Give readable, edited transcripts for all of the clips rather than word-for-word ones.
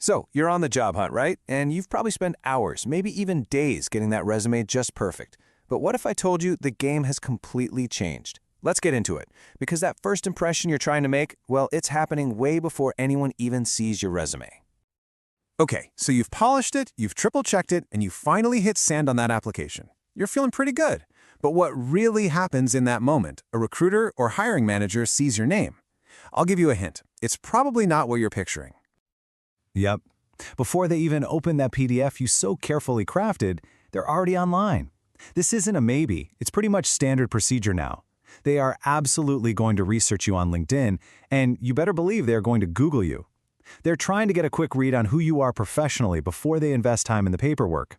So, you're on the job hunt, right? And you've probably spent hours, maybe even days getting that resume just perfect. But what if I told you the game has completely changed? Let's get into it, because that first impression you're trying to make, well, it's happening way before anyone even sees your resume. Okay, so you've polished it, you've triple-checked it, and you finally hit send on that application. You're feeling pretty good. But what really happens in that moment? A recruiter or hiring manager sees your name. I'll give you a hint. It's probably not what you're picturing. Yep. Before they even open that PDF you so carefully crafted, they're already online. This isn't a maybe. It's pretty much standard procedure now. They are absolutely going to research you on LinkedIn, and you better believe they're going to Google you. They're trying to get a quick read on who you are professionally before they invest time in the paperwork.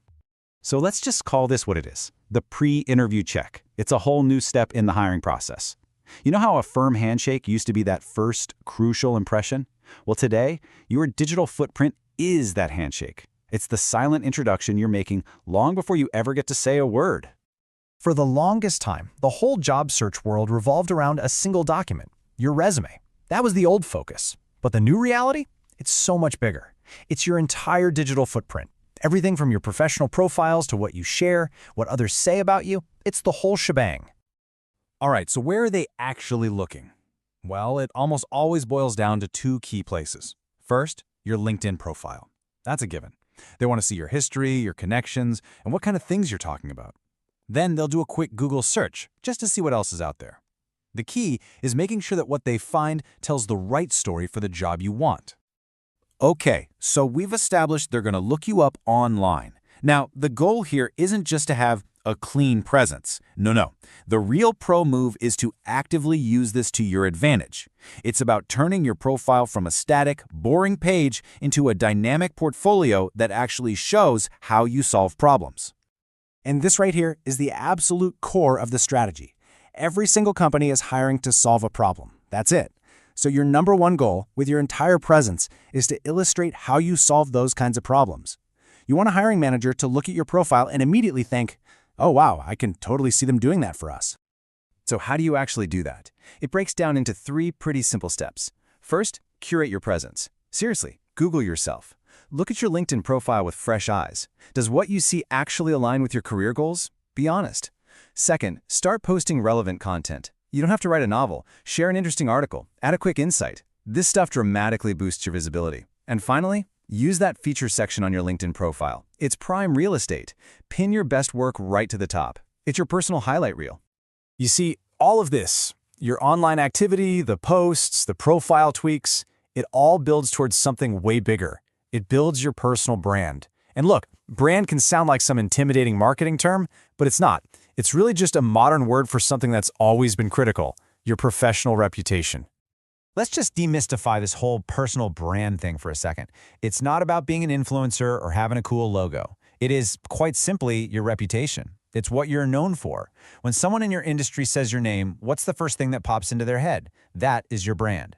So let's just call this what it is, the pre-interview check. It's a whole new step in the hiring process. You know how a firm handshake used to be that first crucial impression? Well, today, your digital footprint is that handshake. It's the silent introduction you're making long before you ever get to say a word. For the longest time, the whole job search world revolved around a single document, your resume. That was the old focus. But the new reality? It's so much bigger. It's your entire digital footprint. Everything from your professional profiles to what you share, what others say about you, it's the whole shebang. All right, so where are they actually looking? Well, it almost always boils down to two key places. First, your LinkedIn profile. That's a given. They want to see your history, your connections, and what kind of things you're talking about. Then they'll do a quick Google search just to see what else is out there. The key is making sure that what they find tells the right story for the job you want. Okay, so we've established they're going to look you up online. Now, the goal here isn't just to have a clean presence. No. The real pro move is to actively use this to your advantage. It's about turning your profile from a static, boring page into a dynamic portfolio that actually shows how you solve problems. And this right here is the absolute core of the strategy. Every single company is hiring to solve a problem. That's it. So your number one goal with your entire presence is to illustrate how you solve those kinds of problems. You want a hiring manager to look at your profile and immediately think, oh wow, I can totally see them doing that for us. So how do you actually do that? It breaks down into three pretty simple steps. First, curate your presence. Seriously, Google yourself. Look at your LinkedIn profile with fresh eyes. Does what you see actually align with your career goals? Be honest. Second, start posting relevant content. You don't have to write a novel. Share an interesting article. Add a quick insight. This stuff dramatically boosts your visibility. And finally, use that feature section on your LinkedIn profile. It's prime real estate. Pin your best work right to the top. It's your personal highlight reel. You see, all of this, your online activity, the posts, the profile tweaks, it all builds towards something way bigger. It builds your personal brand. And look, brand can sound like some intimidating marketing term, but it's not. It's really just a modern word for something that's always been critical, your professional reputation. Let's just demystify this whole personal brand thing for a second. It's not about being an influencer or having a cool logo. It is, quite simply, your reputation. It's what you're known for. When someone in your industry says your name, what's the first thing that pops into their head? That is your brand.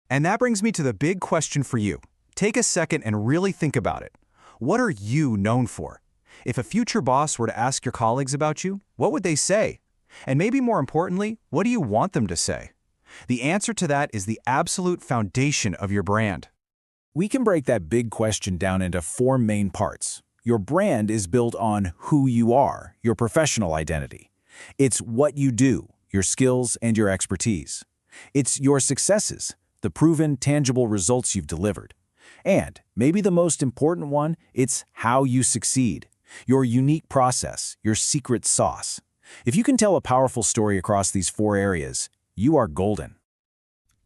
And that brings me to the big question for you. Take a second and really think about it. What are you known for? If a future boss were to ask your colleagues about you, what would they say? And maybe more importantly, what do you want them to say? The answer to that is the absolute foundation of your brand. We can break that big question down into four main parts. Your brand is built on who you are, your professional identity. It's what you do, your skills and your expertise. It's your successes, the proven, tangible results you've delivered. And, maybe the most important one, it's how you succeed. Your unique process, your secret sauce. If you can tell a powerful story across these four areas, you are golden.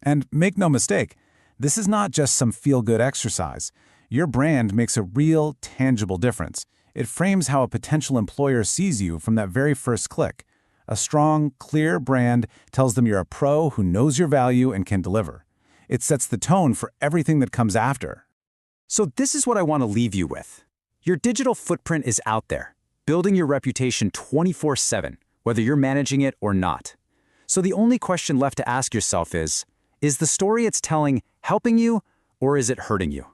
And make no mistake, this is not just some feel-good exercise. Your brand makes a real, tangible difference. It frames how a potential employer sees you from that very first click. A strong, clear brand tells them you're a pro who knows your value and can deliver. It sets the tone for everything that comes after. So this is what I want to leave you with. Your digital footprint is out there, building your reputation 24/7, whether you're managing it or not. So the only question left to ask yourself is the story it's telling helping you or is it hurting you?